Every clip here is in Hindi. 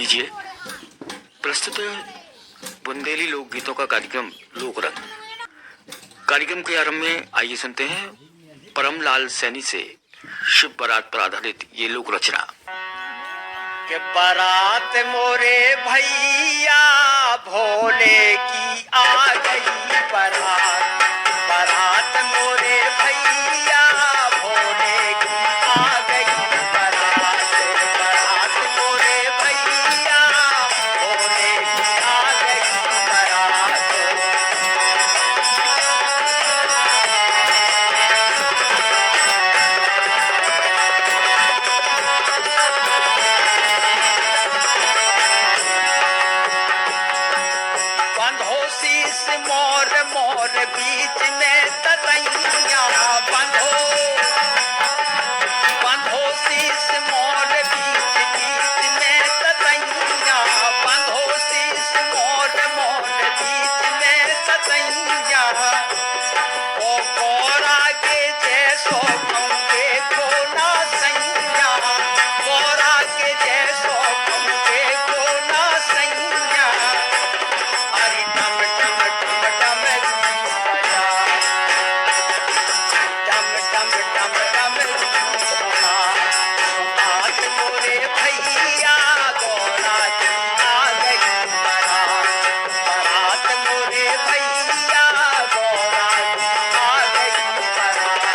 लीजिए, प्रस्तुत है बुंदेली लोकगीतों का कार्यक्रम लोकरंग। कार्यक्रम के आरंभ में आइए सुनते हैं परमलाल सैनी से शिव बारात पर आधारित ये लोक रचना। के बारात मोरे भैया भोले की आ गई बारात, बारात मोरे भैया भोले की आ गई बारात, बारात मोरे भैया भोले की आ गई बारात। बंधो शीश मोर मोर बीच में ततैया, बंधो बंधो शीश मोर बीच बीच में ततैया, बंधो शीश मोर मोर बीच में ततैया। ओ गोरा के जैसो पंखे कोना सैया, गोरा के जैसो पंखे कोना सैया। हरि डम डम डम डम आया, डम डम डम डम सुना, बात मोरे भैया गोरा की आ गई बारात, बारात मोरे भैया गोरा की आ गई बारात।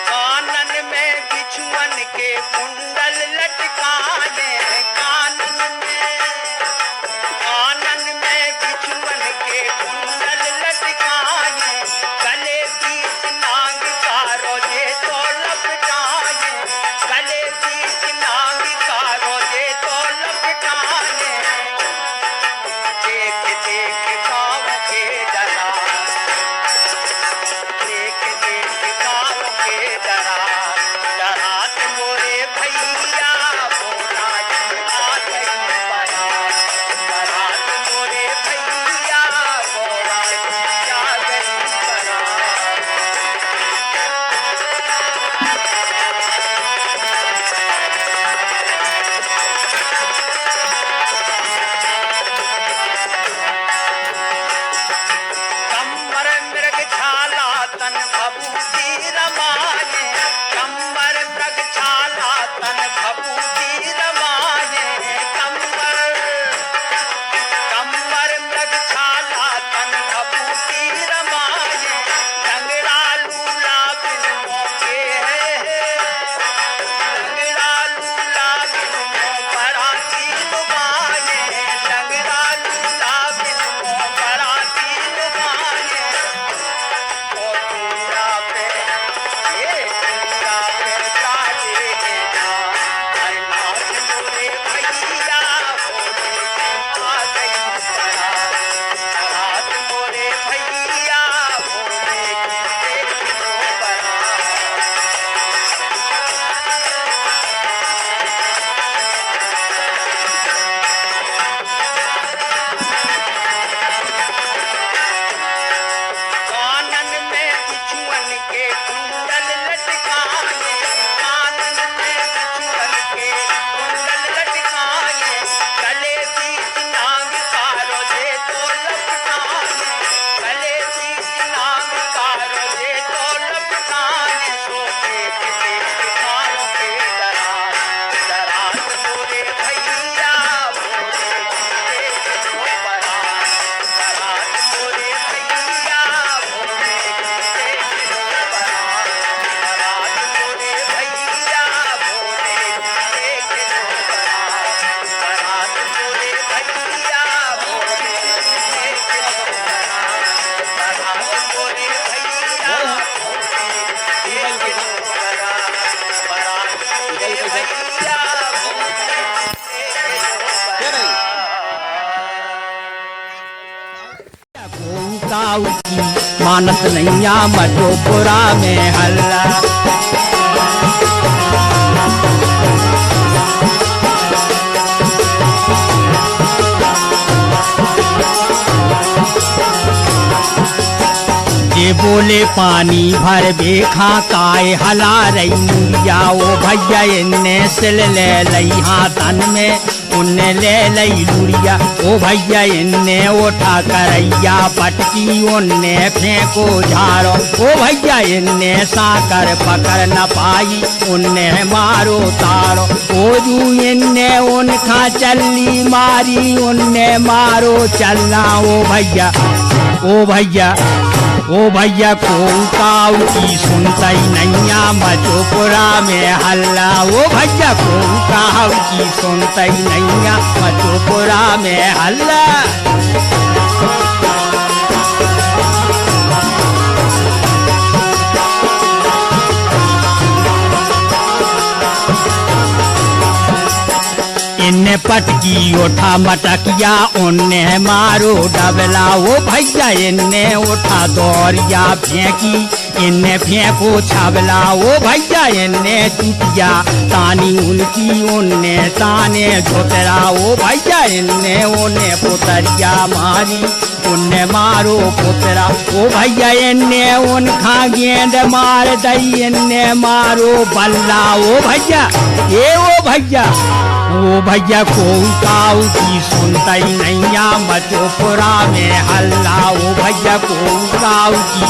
कानन में बिछुअन के कुंडल लटकाने, कानन में बिछुअन के कुंडल लटकाने, गले बीच नाग का रोजे तो लपटाने, गले बीच नाग का रोजे तो लपटाने। देख देख गाँव के डरा, देख देख गाँव के डरा, डरात मोरे भैया भोला की आ गई बारात, बारात मोरे भैया भोला की आ गई बारात। कम्बर मृग छाला तन भभूति रमाने, कम्बर मृग छाला तन भभूति रमाने, कम्बर मृग छाला तन भभूति रमाने। लंगड़ा लूला बिन मौके है, लंगड़ा लूला बिन मौ बराती लुभाने, लंगड़ा लूला बिन मौ बराती लुभाने। और पूरा पे ये पूरा पे काटे देना, नाथ मोरे भैया भोले की आ गई बारात, बारात मोरे भैया भोले की देख लो बारात। कानन में बिछुअन के कुंडल लटकाने, कानन में बिछुअन के कुंडल लटकाने, गले बीच नाग का रोजे तो लपटाने, गले बीच नाग का रोजे तो लपटाने। सो देख देख गाँव के डरा, डरात मोरे भैया भोले की देख लो बारात, बारात मोरे भैया भोले की देख लो बारात, बारात मोरे भैया भोले की देख लो बारात, बारात मोरे भैया भोले की देख लो बारात, बारात मोरे भैया भोले की देख लो बारात, बारात मोरे भैया भोले की देख लो बारात। मानस नैया मधोपुरा में हल्ला, ये बोले पानी भर बेखा काय हला रही मुड़िया। ओ भैया इन्ने सिल ले लई हाथन में उन्ने ले लई लुड़िया। ओ भैया इन्ने उठा करैया पटकी उन्ने फेंको झाड़ो। ओ भैया इन्ने साकर पकड़ न पाई उन्ने मारो तारो। ओ जू इन्ने उनखा चली मारी उन्ने मारो चलना। ओ भैया ओ भैया ओ भैया कोऊ काऊ की सुनता ही नैया मचोपुरा में हल्ला। ओ भैया कोऊ काऊ की सुनता ही नैया मचोपुरा में हल्ला। इन्ने पटकी उठा मटकिया उन्ने मारो डबला। ओ भैया इन्ने उठा दौरिया फेंकी इन्ने फेंको छबला। ओ भैया इन्ने चुटिया तानी उनकी उन्ने ताने झोतरा। ओ भैया इन्ने उन्ने पुतरिया मारी उन्ने मारो पुतरा। ओ भैया इन्ने उनखा गेंद मार दई इन्ने मारो बल्ला। ओ भैया ओ भैया ओ भैया कोऊ काऊ की सुनता ही नैया मचोपुरा में हल्ला। ओ भैया कोऊ काऊ की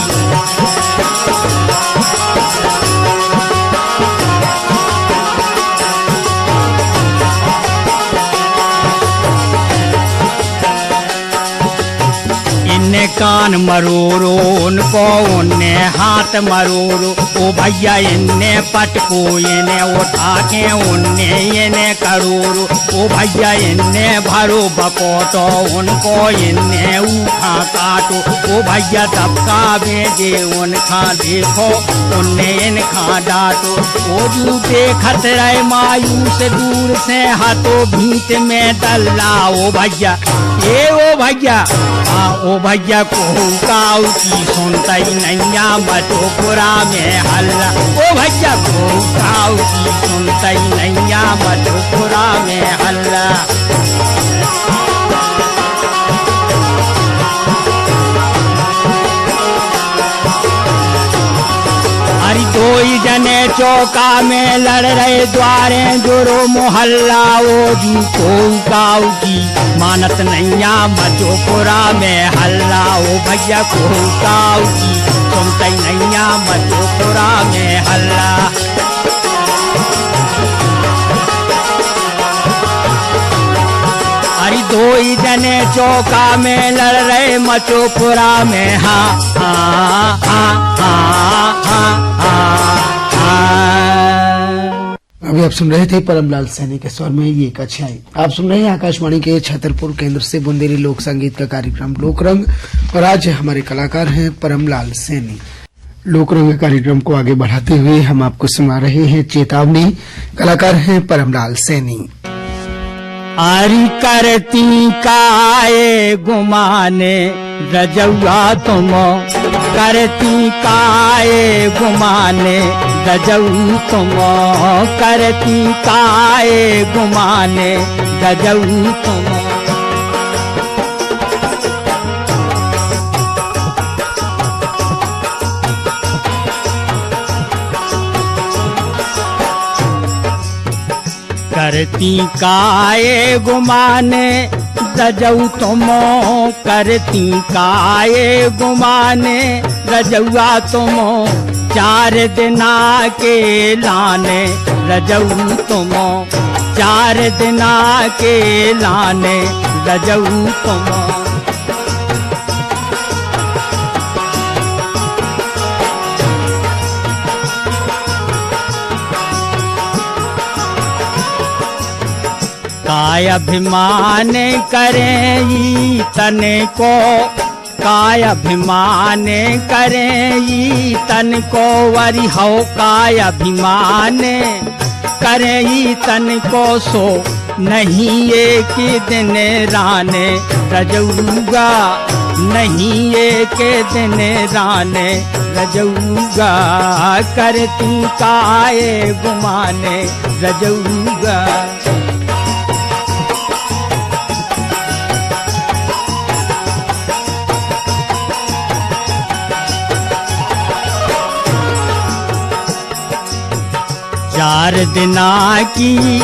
इन्ने कान मरोरो उनको उन्ने हाथ मरोरो। ओ भैया इन्ने पटको इन्ने उठा के उन्ने इन्ने करोरो। ओ भैया इन्ने भरो बकोटो उनको इन्ने उखा काटो। ओ भैया दबका भेजे उनखा देखो उन्ने इनखा डांटो। ओ जू देखत रहे मायूस दूर से हाथों भीत में डल्ला। ओ भैया ओ भैया ओ भैया कोऊ काऊ की सुनता ही नैया मचोपुरा में हल्ला। ओ भैया कोऊ काऊ की सुनता ही नैया मचोपुरा में हल्ला। हरी दो ही जने चौका में लड़ रहे द्वारे जोरो मोहल्ला। ओ जू कोऊ काऊ की मानत नैया मचोपुरा में हल्ला। ओ भैया कोऊ काऊ की सुनता ही नैया मचोपुरा में हल्ला। हरी दो ही जने चौका में लड़ रहे मचोपुरा में। हाँ हाँ हाँ हाँ हाँ हाँ। अभी आप सुन रहे थे परमलाल सैनी के स्वर में ये कछाई। आप सुन रहे हैं आकाशवाणी के छतरपुर केंद्र से बुंदेली लोक संगीत का कार्यक्रम लोकरंग और आज हमारे कलाकार हैं परमलाल सैनी। लोकरंग कार्यक्रम को आगे बढ़ाते हुए हम आपको सुना रहे हैं चेतावनी। कलाकार हैं परमलाल सैनी। आरी करती काए गुमाने रजौआ तुम करती काए गुमाने रजऊ तुम करती काए गुमाने रजऊ तुम। करती काए गुमाने रजऊ तुम करती काए गुमाने रजौआ तुम। 4 दिना के लाने रजऊ तुम 4 दिना के लाने रजऊ तुम। काय अभिमान करें ई तन को काय अभिमान करें ई तन को वरी हो काय अभिमान करें ई तन को सो नहीं एक दिन राने रजऊगा नहीं एक दिन राने रजऊगा करती काए गुमाने रजऊगा। चार दिना की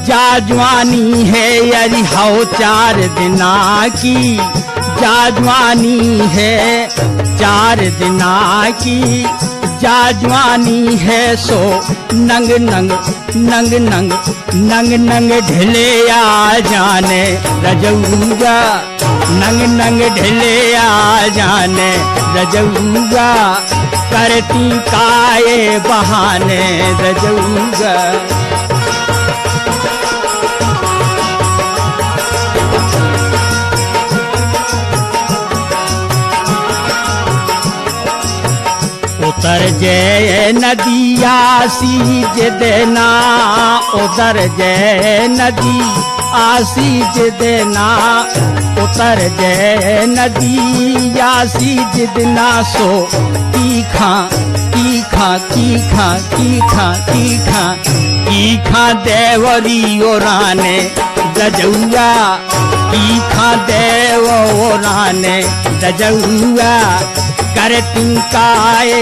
जाजवानी है अरे हाओ 4 दिना की जाजवानी है 4 दिना की जाजवानी है सो नंग नंग नंग नंग नंग नंग ढले आ जाने रजऊगा नंग नंग ढले आ जाने रजऊगा करती काए बहाने रजऊगा उतर जय नदिया सीज देना उतर जय नदी आसीज देना उतर जय नदी आसीज देना सो तीखा तीखा तीखा तीखा तीखा तीखा देवरी ओराने रजौआ तीखा देव ओराने रजौआ करती काए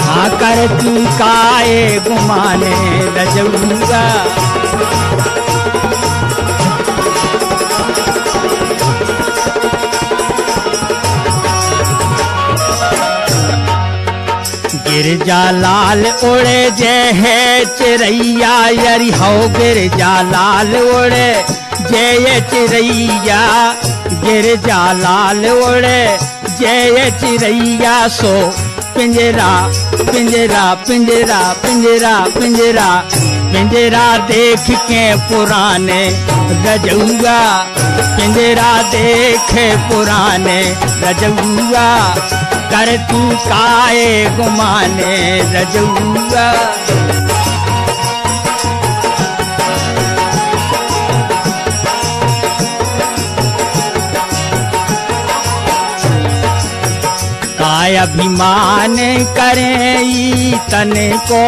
हाँ करती काए गुमाने रजऊगा गिरजा लाल उड़े जय है चिरैया यरी हो गिरजा लाल उड़े जय चिरैया गिरजा लाल उड़े जय चिरैया सो पिंजरा पिंजरा पिंजरा पिंजरा पिंजरा पिंजरा देख के पुराने रजऊआ पिंजरा देखे पुराने रजऊआ करती काए गुमाने रजऊआ काय अभिमान करें ई तन को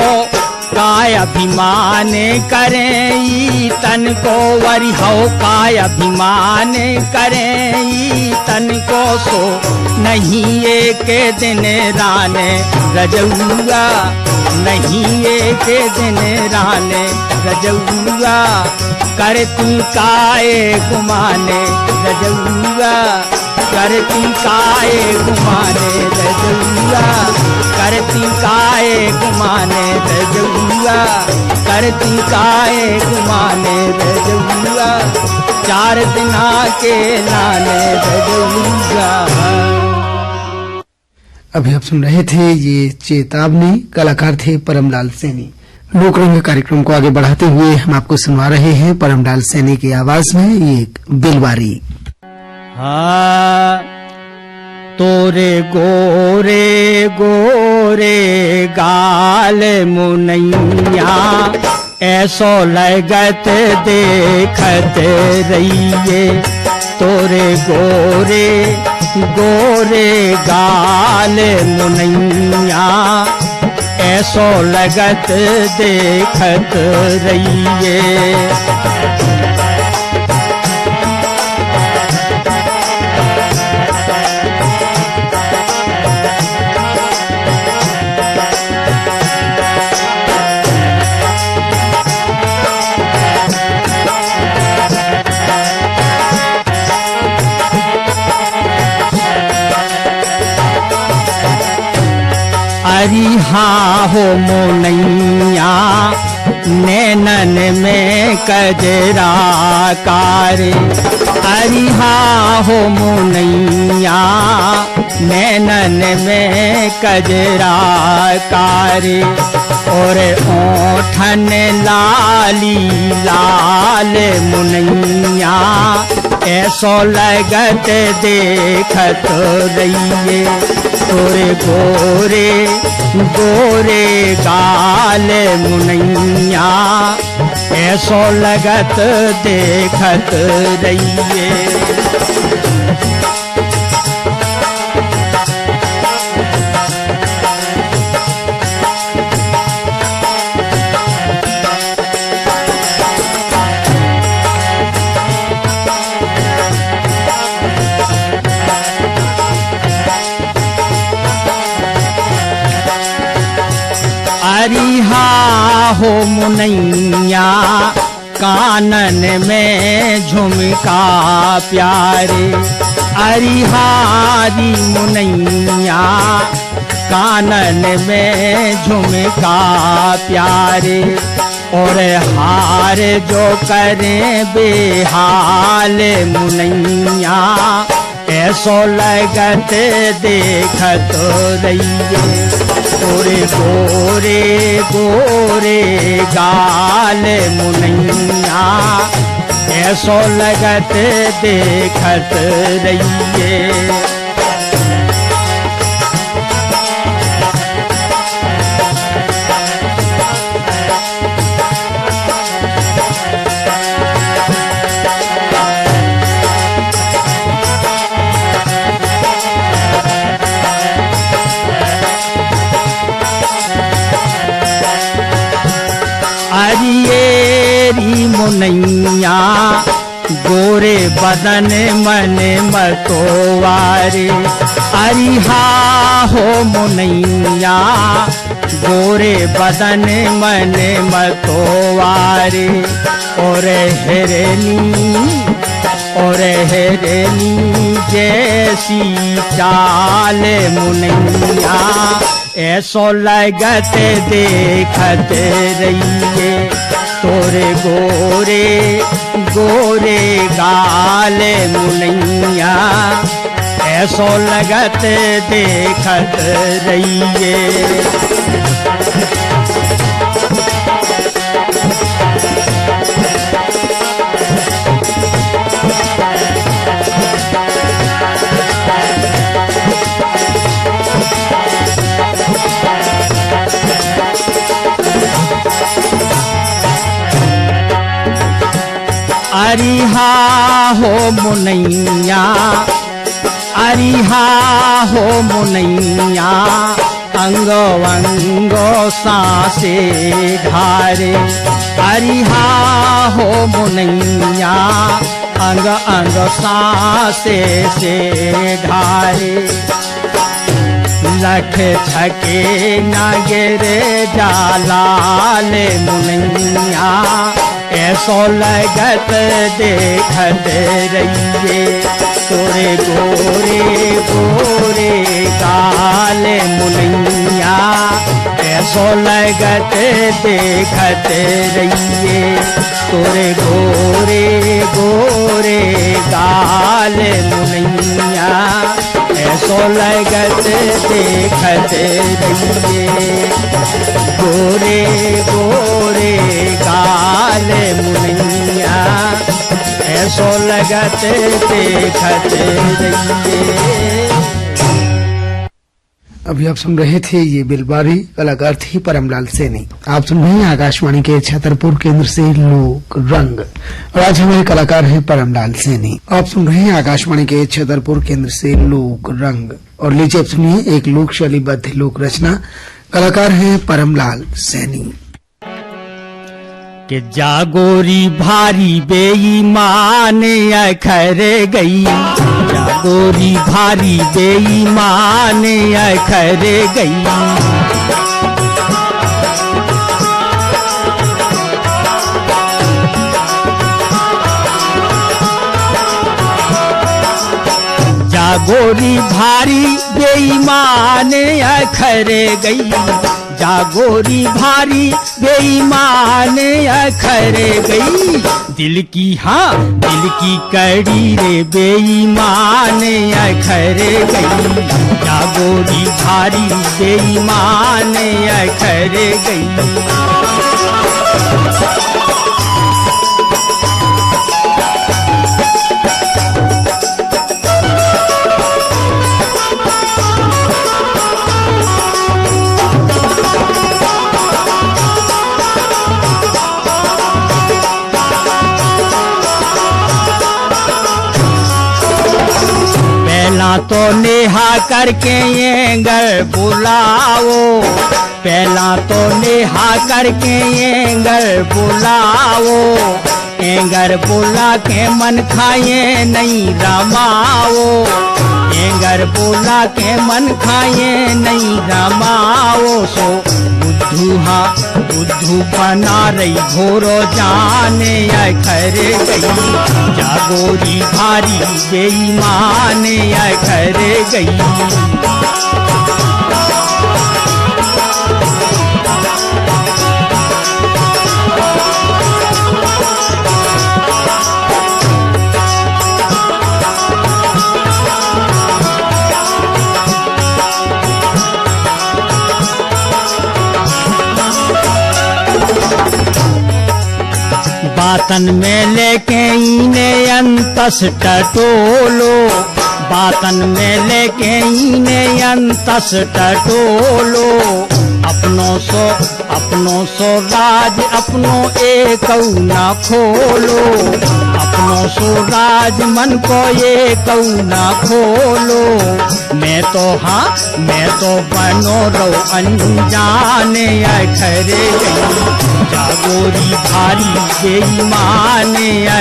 काय अभिमान करें ई तन को वरी हो काय अभिमान करें ई तन को सो नहीं एक दिन राने रजऊआ नहीं एक दिन राने रजऊआ करती काए गुमाने रजऊआ करती काए गुमाने रजऊआ करती काए गुमाने रजऊआ करती काए गुमाने रजऊआ 4 दिना के लाने रजऊआ। अभी आप सुन रहे थे ये चेतावनी, कलाकार थे परमलाल सैनी। लोकरंग कार्यक्रम को आगे बढ़ाते हुए हम आपको सुनवा रहे हैं परमलाल सैनी की आवाज में ये एक बिलवारी। हाँ तोरे गोरे गोरे गाल मुनैया ऐसो लगत देखत रहिए तोरे गोरे गोरे गाल मुनैया ऐसो लगत देखत रहिए। अरी हाँ हो मोनैया नैनन में कजरा कार अरी हाँ हो मोनैया नैनन में कजरा कार और ओठन लाली लाल मुनैया ऐसो लगत देखत रहिए तोरे गोरे गोरे गाल मुनैया ऐसो लगत देखत रहिए। हो मुनैया कानन में झुमका प्यारे। अरिहारी मुनैया कानन में झुमका प्यारे। और हार जो करें बेहाल मुनैया ऐसो लगत देखत रहिए। तोरे गोरे गोरे गाल मुनैया ऐसो लगत देखत रहिए। अरियेरी मुनैया गोरे बदन मन मतोवारे। अरिहा हो मुनैया गोरे बदन मन मतोवारे। और हिरनी जैसी चाल मुनैया ऐसो लगत देखत रहिए। तोरे गोरे गोरे गाल मुनैया ऐसो लगत देखत रहिए। अरिहा हो मुनैया अरिहा हो मुनैया अंगो अंगो सांसे ढारे। अरिहा हो मुनैया अंग अंग सांसे से ढारे। लख छके नगरे जालाल मुनैया ऐसो लगत देखत रहिए। तोरे गोरे गोरे गाल मुनैया ऐसो लगत देखत रहिए। तोरे गोरे गोरे गाल मुनैया ऐसो लगत देखत रहिए। गोरे गोरे गाल मुनैया ऐसो लगत देखत रहिए। अभी आप सुन रहे थे ये बिलबारी, कलाकार थी परमलाल सैनी। आप सुन रहे हैं आकाशवाणी के छतरपुर केंद्र से लोक रंग और आज हमारे कलाकार हैं परमलाल सैनी। आप सुन रहे हैं आकाशवाणी के छतरपुर केंद्र से लोक रंग और लीजिए आप सुनिए एक लोक शैलीबद्ध लोक रचना। कलाकार हैं परमलाल सैनी। कि जागोरी भारी बेईमान अखर गई। जागोरी भारी बेईमान अखर गई। जागोरी भारी बेईमान अखर गई। जागोरी भारी बेईमान अखर गई। दिल की कड़ी रे बेईमान अखर गई। जागोरी भारी बेईमान अखर गई। तो नेहा करके एंगर बुलाओ। पहला तो नेहा करके एंगर बुलाओ। एंगर बुला के मन खाए नहीं रमाओ। एंगर बुला के मन खाए नहीं रमाओ। सो बुद्धू बना रही घोरो जाने घर गई, जागोरी भारी बेईमान घर गई। बातन में लेके इने अंतस टटोलो, बातन में लेके इने अंतस टटोलो। अपनों सो राज अपनो एक न खोलो, अपनों सो राज मन को एक न खोलो। मैं तो बनो रो अनजाने घर गई, जागोरी भारी बेईमान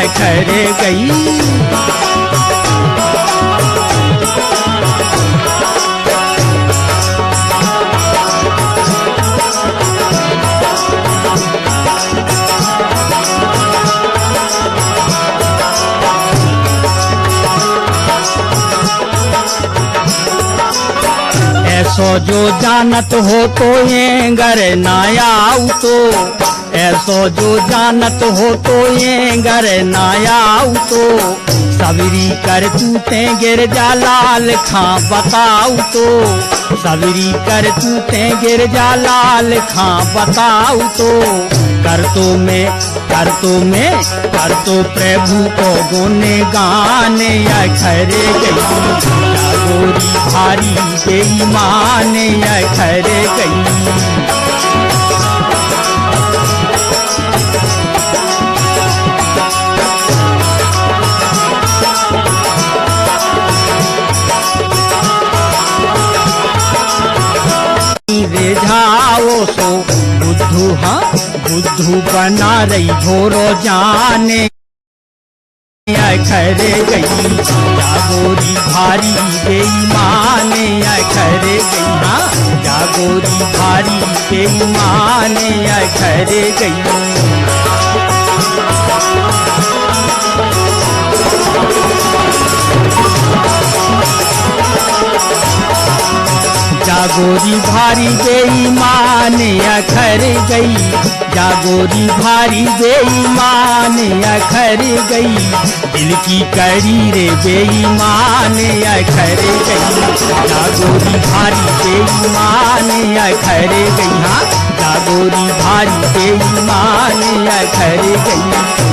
घर गई। ऐसो जो जानत हो तो ये घर ना आऊ तो, ऐसो जो जानत हो तो ये घर ना आऊ तो। सवरी कर तूते गिर जा लाल खां बताऊ तो, सवरी कर तूते गिर जा लाल खां बताऊ तो। कर तो प्रभु को गुने गाने घर गई, जागोरी भारी बेईमान घर गई। रिझाओ सो बुद्धू बना रही घोरो जाने घर गई, जागोरी भारी बेईमान घर गई। हाँ, जागोरी भारी बेईमान घर गई। जागोरी भारी बेईमान घर गई, जागोरी भारी बेईमान घर गई। दिल की कड़ी रे बेईमान घर गई, जागोरी भारी बेईमान घर गई। हाँ, जागोरी भारी बेईमान घर गई,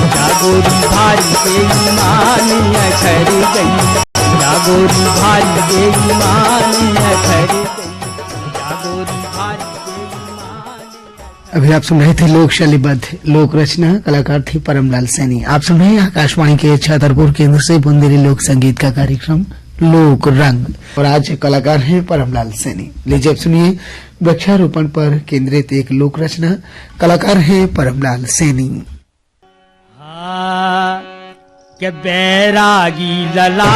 जागोरी भारी बेईमान घर गई, जागोरी भारी बेईमान घर गई, जागोरी भारी बेईमान। अभी आप सुन रहे थे लोक शैलीबद्ध लोक रचना, कलाकार थे परमलाल सैनी। आप सुन रहे हैं आकाशवाणी के छतरपुर केंद्र से बुंदेली लोक संगीत का कार्यक्रम लोक रंग, और आज कलाकार हैं परमलाल सैनी। लीजिए अब सुनिए वृक्षारोपण पर केंद्रित एक लोक रचना, कलाकार हैं परमलाल सैनी। के बैरागी लला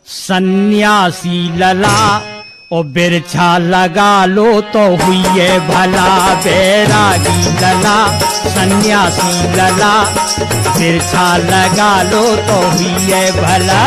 सन्यासी लला, ओ बिरछा लगा लो तो हुई है भला। बैरागी लला सन्यासी लला, बिरछा लगा लो तो हुई है भला।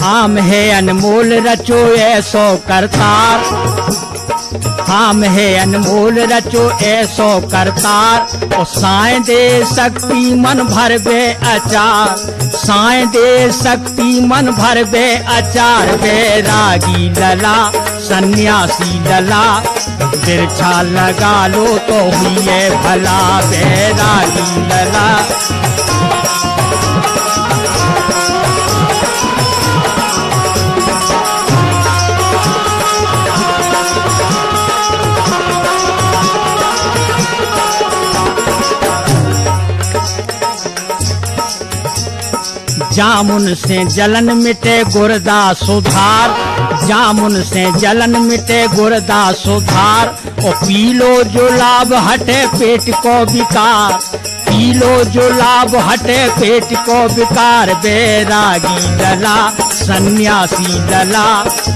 आम है अनमोल रचो ऐसो करतार, आम है अनमोल रचो ऐसो करतार। और साएं दे शक्ति मन भर बे अचार, साएं दे शक्ति मन भर बे अचार। बैरागी लला सन्यासी लला, बिरछा लगा लो तो हुई है भला। बैरागी लला जामुन से जलन मिटे गुर्दा सुधार, जामुन से जलन मिटे गुर्दा सुधार, ओ पी लो जो लाभ हटे पेट को विकार, पी लो जो लाभ हटे पेट को विकार। बैरागी लला सन्यासी लला,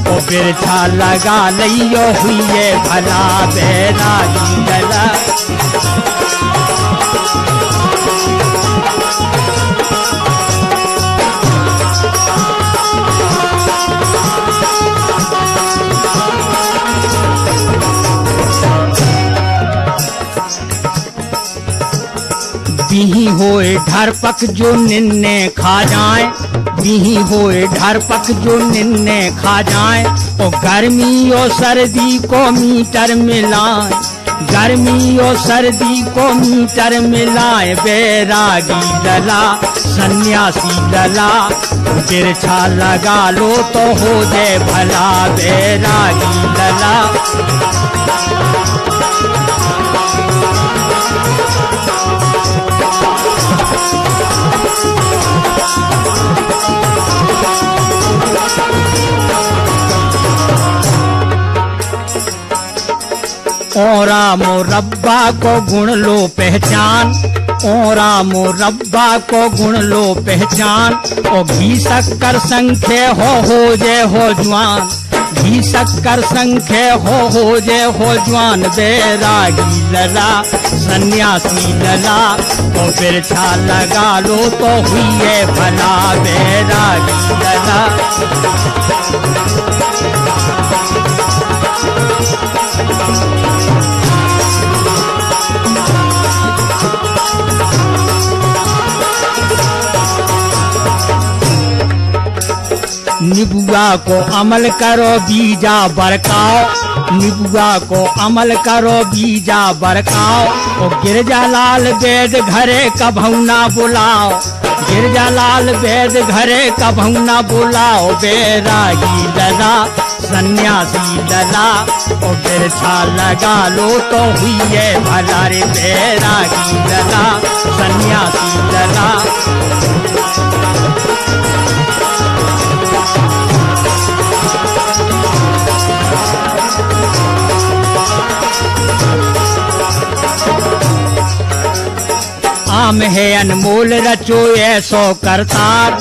ओ बिरछा लगा लियो हुई भला। बैरागी लला बिही होए ढरपक जो निन्ने खा जाए, बिही होए ढरपक जो निन्ने खा जाए। ओ गर्मी और सर्दी को मीटर मिलाए, गर्मी और सर्दी को मीटर मिलाए। बैरागी लला सन्यासी लला, बिरछा लगा लो तो हो जाए भला। बैरागी लला ओरा मोरब्बा को गुण लो पहचान, ओरा मोरब्बा को गुण लो पहचान। ओ घी शक्कर संख्य हो जे हो जवान, घी शक्कर संख्य हो जे हो जवान। बैरागी लला सन्यासी लला, ओ बिरछा लगा लो तो हुई है भला। बैरागी लला निबुआ को अमल करो बीजा बरकाओ, निबुआ को अमल करो बीजा बरकाओ। ओ गिरजालाल वेद घरे कभऊ ना बुलाओ, गिरजालाल वेद घरे कभऊ ना बुलाओ। बैरागी लला सन्यासी लला, ओ बिरछा लगा लो तो हुई है भला रे। बैरागी लला सन्यासी लला आम है अनमोल रचो ऐसो करतार,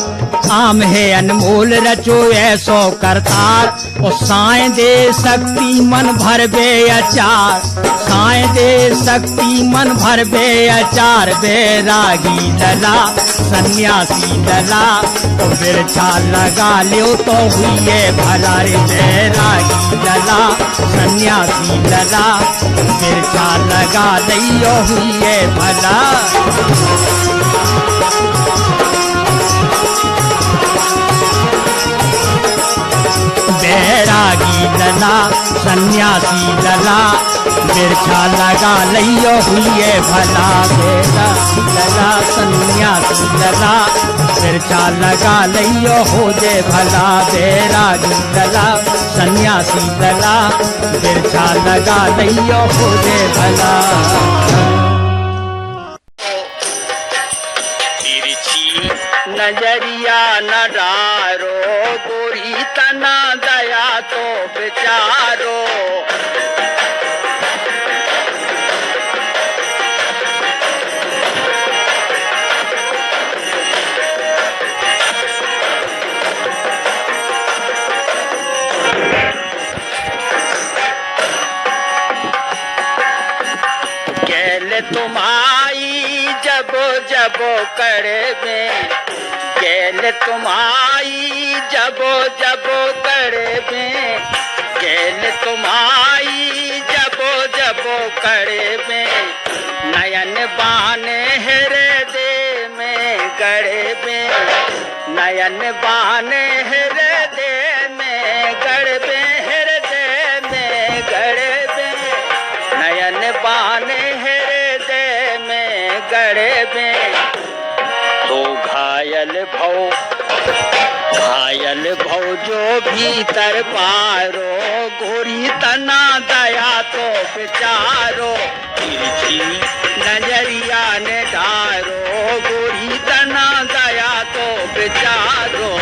आम है अनमोल रचो ऐसो करतार। ओ साए दे शक्ति मन भर बे अचार, साए दे शक्ति मन भर बे अचार। बैरागी लला सन्यासी लला, ओ बिरछा लगा लो तो हुई है भला रे। बैरागी लला सन्यासी लला, बिरछा लगा लियो हुई है भला। बैरागी लला सन्यासी लला, बिरछा लगा लियो हुई है भला। बैरागी लला सन्यासी लला, बिरछा लगा लियो हो जे भला। बैरागी लला सन्यासी लला, बिरछा लगा लियो हो जे भला। तिरछी नजरिया न डारो, गोरी तना दया तो बेचारो। कैल तुम आई जब जब करे में, कैल तुम आई जब जब करे में, कैल तुम आई जब जब करे में। नयन बाने हृदय में गड़े में, नयन बाने हृदय में गड़े में, हृदय में गड़े में। नयन बाने हृदय में गड़े में। तो घायल भव, घायल भव जो भीतर पारो, गोरी तना दया तो बेचारो। तिरछी नजरिया ने डारो, गोरी तना दया तो बेचारो।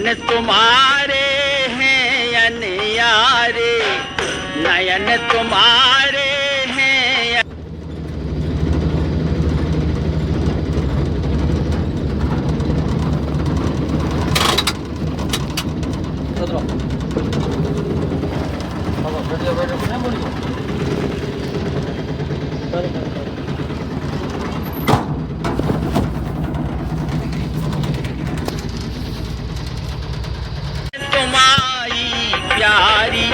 नयन तुम्हारे हैं अनियारे, नयन तुम्हारे हैं। तुम्हारी प्यारी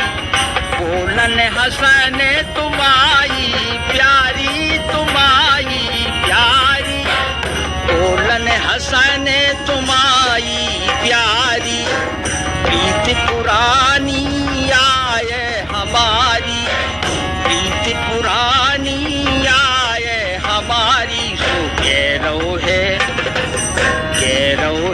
बोलन हसन तुम्हारी प्यारी, तुम्हारी प्यारी बोलन हसन तुम्हारी प्यारी। प्रीति पुरानी आए हमारी, प्रीति पुरानी आए हमारी। सो गैरव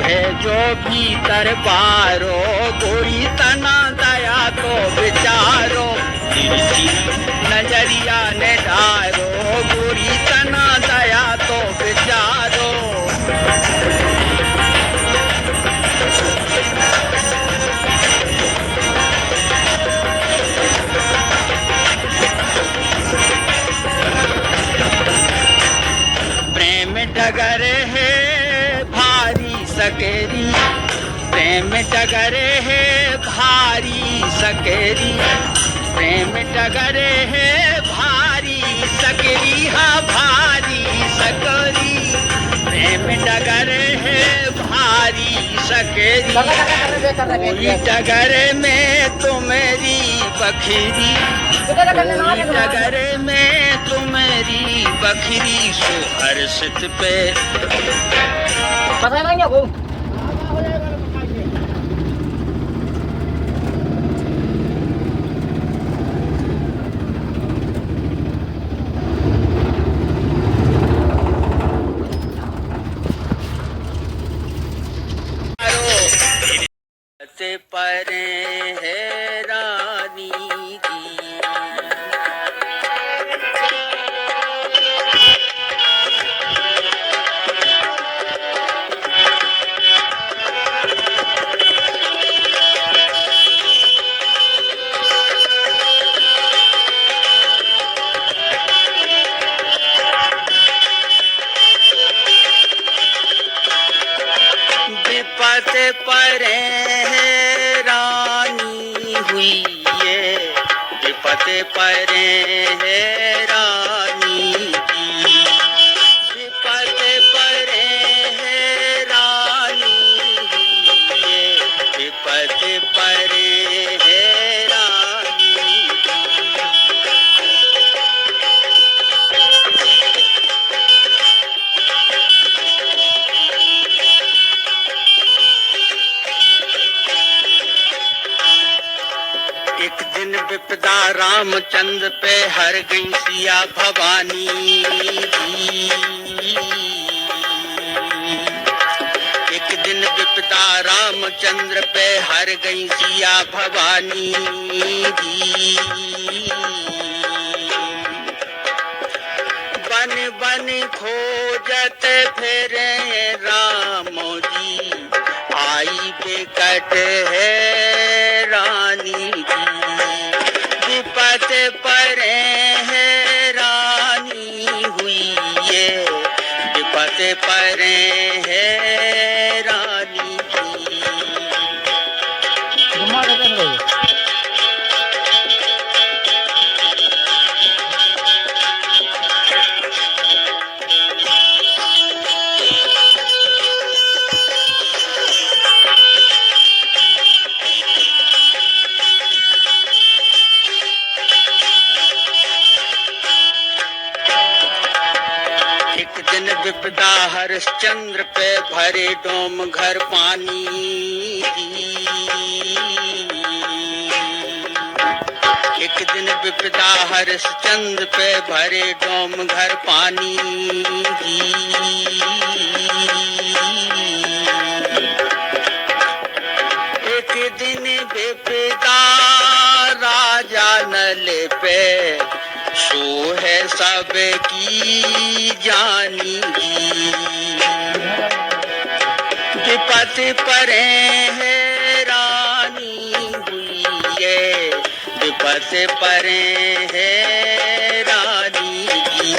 है जो भीतर बारो, गोरी तना दया तो विचारो। तिरछी नजरिया ने डारो, गोरी तना दया तो विचारो। प्रेम डगर है भारी सकेरी, प्रेम डगर है भारी सकेरी। प्रेम डगर है भारी सकेरी, हाँ भारी सकेरी। प्रेम डगर है भारी सकेरी। कोई डगर में तुम्हारी बखरी, कोई डगर में तुम्हारी बखरी। सो हर्षित पे परे है रानी जी। विपत परे है रानी हुई ये, विपत परे है रानी की। विपत परे है रानी हुई ये, विपत परे है रानी की। एक दिन विपदा रामचंद्र पे हर गई सिया भवानी जी। एक दिन विपदा रामचंद्र पे हर गई सिया भवानी जी। बन बन खोजत फिरे रामो जी, आई बेकट है रानी की। विपत परे है रानी हुई ये, विपत परे है रानी की। एक दिन विपदा हरिश्चंद्र पे भरे डोम घर पानी की। एक दिन विपदा हरिश्चंद्र पे भरे डोम घर पानी की। एक दिन विपदा राजा नल पे, सो है सबकी जानी। विपत परे है से परे है रानी जी।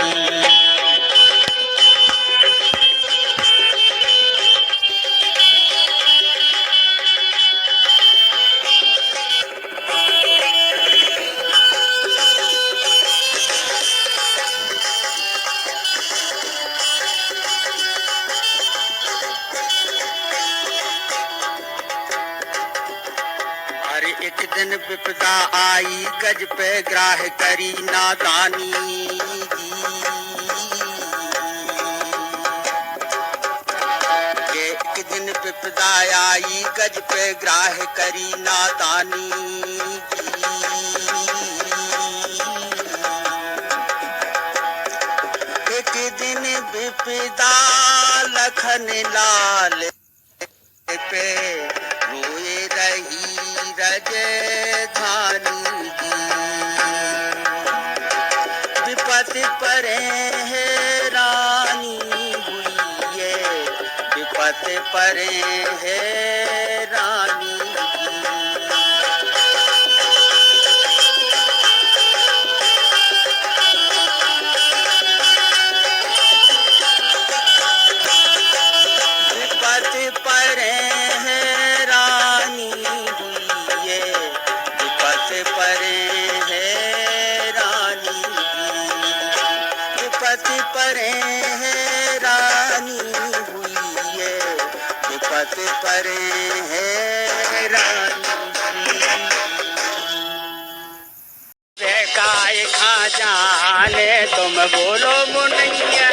एक दिन विपदा आई गज पे ग्राह करी नादानी एक दिन विपदा आई गज पे ग्राह करी नादानी एक दिन विपदा लखन लाल पे रोए रही राजधानी जी। विपत्ति परे है रानी हुई है, विपत्ति परे है रानी जी। विपत्ति परे है रानी परे है रानी विपत्ति परे है रानी हुई है, विपत्ति परे है रानी। काय खा जाने तुम बोलो मुनैया,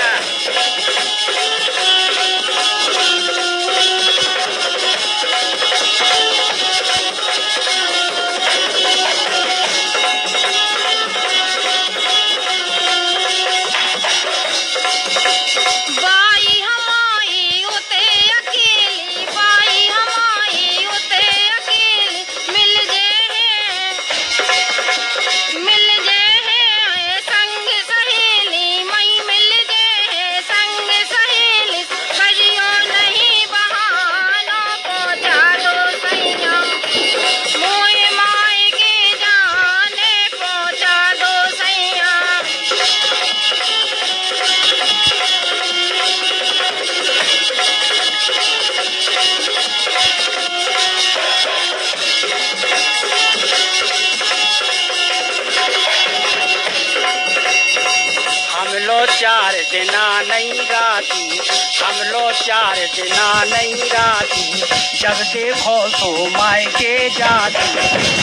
चार दिना नहीं राती, हम लोग 4 दिना नहीं राती, जब देखो तो मायके जाती,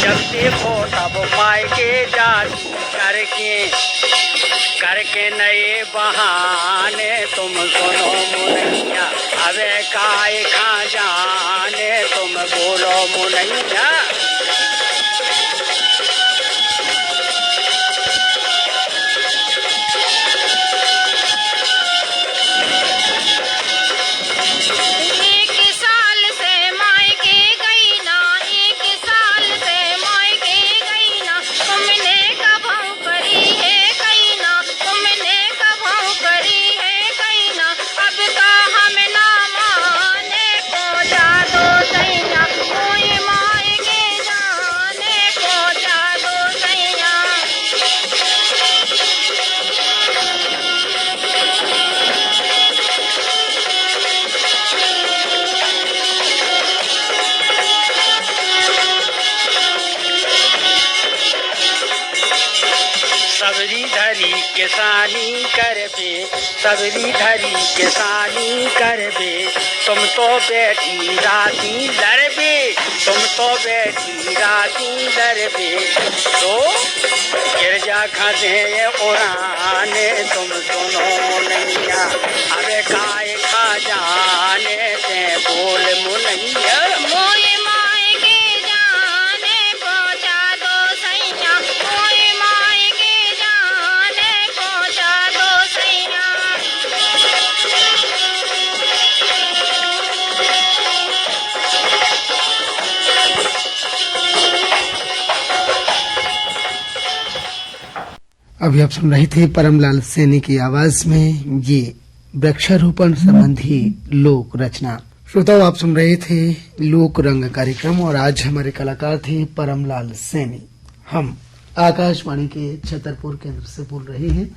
जब देखो तब मायके जाती, करके नए बहाने तुम सुनो मुनैया, अबे काय खा जाने तुम बोलो मुनैया। सबरी धरी किसानी करबे, सबरी धरी किसानी करबे, तुम तो बैठी राती लड़बे, तुम तो बैठी राती लड़बे, तो गिरजा खजे उड़ाने तुम सुनो मुनैया, अबे काय खा जाने ते बोल मुनैया। अभी आप सुन रहे थे परमलाल सैनी की आवाज में ये वृक्षारोपण संबंधी लोक रचना। श्रोताओं, आप सुन रहे थे लोक रंग कार्यक्रम और आज हमारे कलाकार थे परमलाल सैनी। हम आकाशवाणी के छतरपुर केंद्र से बोल रहे हैं।